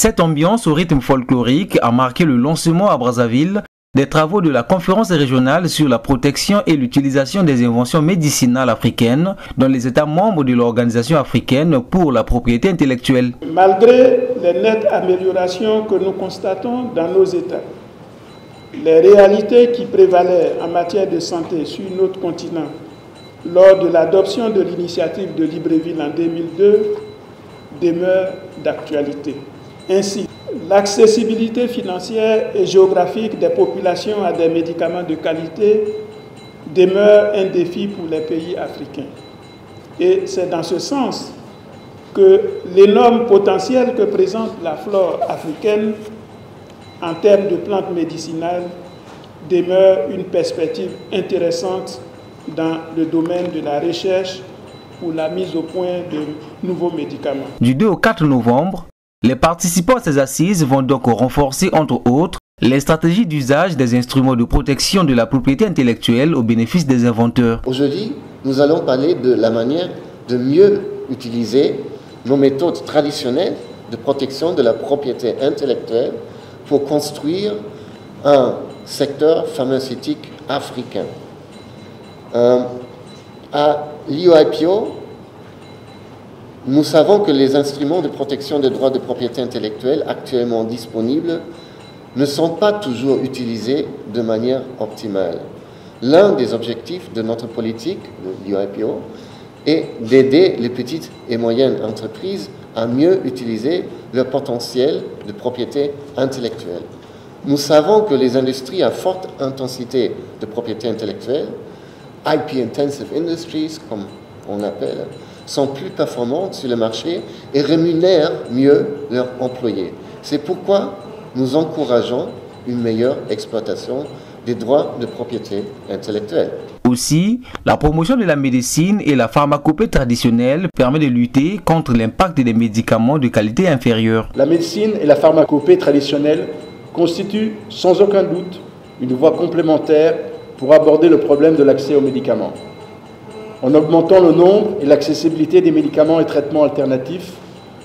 Cette ambiance au rythme folklorique a marqué le lancement à Brazzaville des travaux de la conférence régionale sur la protection et l'utilisation des inventions médicinales africaines dans les États membres de l'Organisation africaine pour la propriété intellectuelle. Malgré les nettes améliorations que nous constatons dans nos États, les réalités qui prévalaient en matière de santé sur notre continent lors de l'adoption de l'initiative de Libreville en 2002 demeurent d'actualité. Ainsi, l'accessibilité financière et géographique des populations à des médicaments de qualité demeure un défi pour les pays africains. Et c'est dans ce sens que l'énorme potentiel que présente la flore africaine en termes de plantes médicinales demeure une perspective intéressante dans le domaine de la recherche pour la mise au point de nouveaux médicaments. Du 2 au 4 novembre, les participants à ces assises vont donc renforcer, entre autres, les stratégies d'usage des instruments de protection de la propriété intellectuelle au bénéfice des inventeurs. Aujourd'hui, nous allons parler de la manière de mieux utiliser nos méthodes traditionnelles de protection de la propriété intellectuelle pour construire un secteur pharmaceutique africain. À l'UIPO, nous savons que les instruments de protection des droits de propriété intellectuelle actuellement disponibles ne sont pas toujours utilisés de manière optimale. L'un des objectifs de notre politique, de l'UIPO, est d'aider les petites et moyennes entreprises à mieux utiliser leur potentiel de propriété intellectuelle. Nous savons que les industries à forte intensité de propriété intellectuelle, IP Intensive Industries, comme on l'appelle, sont plus performantes sur le marché et rémunèrent mieux leurs employés. C'est pourquoi nous encourageons une meilleure exploitation des droits de propriété intellectuelle. Aussi, la promotion de la médecine et la pharmacopée traditionnelle permet de lutter contre l'impact des médicaments de qualité inférieure. La médecine et la pharmacopée traditionnelle constituent sans aucun doute une voie complémentaire pour aborder le problème de l'accès aux médicaments. En augmentant le nombre et l'accessibilité des médicaments et traitements alternatifs,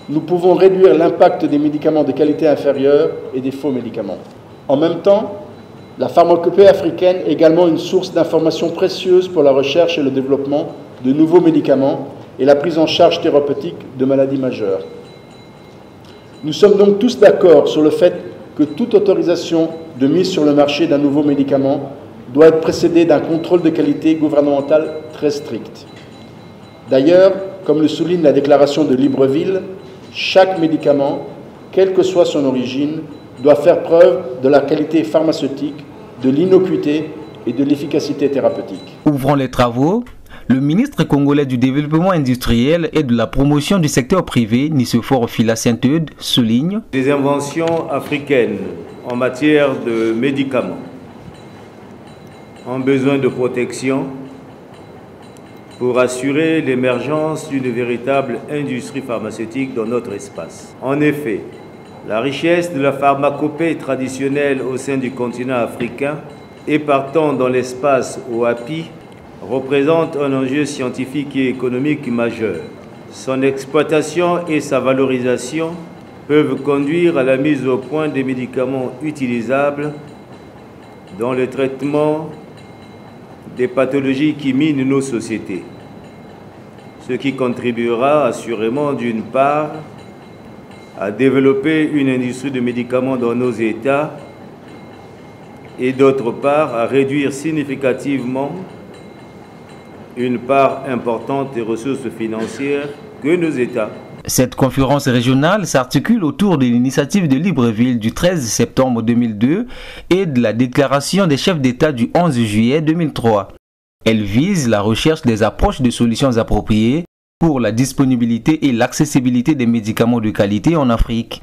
nous pouvons réduire l'impact des médicaments de qualité inférieure et des faux médicaments. En même temps, la pharmacopée africaine est également une source d'informations précieuses pour la recherche et le développement de nouveaux médicaments et la prise en charge thérapeutique de maladies majeures. Nous sommes donc tous d'accord sur le fait que toute autorisation de mise sur le marché d'un nouveau médicament doit être précédée d'un contrôle de qualité gouvernemental très strict. D'ailleurs, comme le souligne la déclaration de Libreville, chaque médicament, quelle que soit son origine, doit faire preuve de la qualité pharmaceutique, de l'innocuité et de l'efficacité thérapeutique. Ouvrant les travaux, le ministre congolais du développement industriel et de la promotion du secteur privé, Nicéphore Fila Saint-Eudes, souligne des inventions africaines en matière de médicaments ont besoin de protection pour assurer l'émergence d'une véritable industrie pharmaceutique dans notre espace. En effet, la richesse de la pharmacopée traditionnelle au sein du continent africain et partant dans l'espace OAPI représente un enjeu scientifique et économique majeur. Son exploitation et sa valorisation peuvent conduire à la mise au point des médicaments utilisables dans le traitement des pathologies qui minent nos sociétés, ce qui contribuera assurément d'une part à développer une industrie de médicaments dans nos États et d'autre part à réduire significativement une part importante des ressources financières que nos États. Cette conférence régionale s'articule autour de l'initiative de Libreville du 13 septembre 2002 et de la déclaration des chefs d'État du 11 juillet 2003. Elle vise la recherche des approches de solutions appropriées pour la disponibilité et l'accessibilité des médicaments de qualité en Afrique.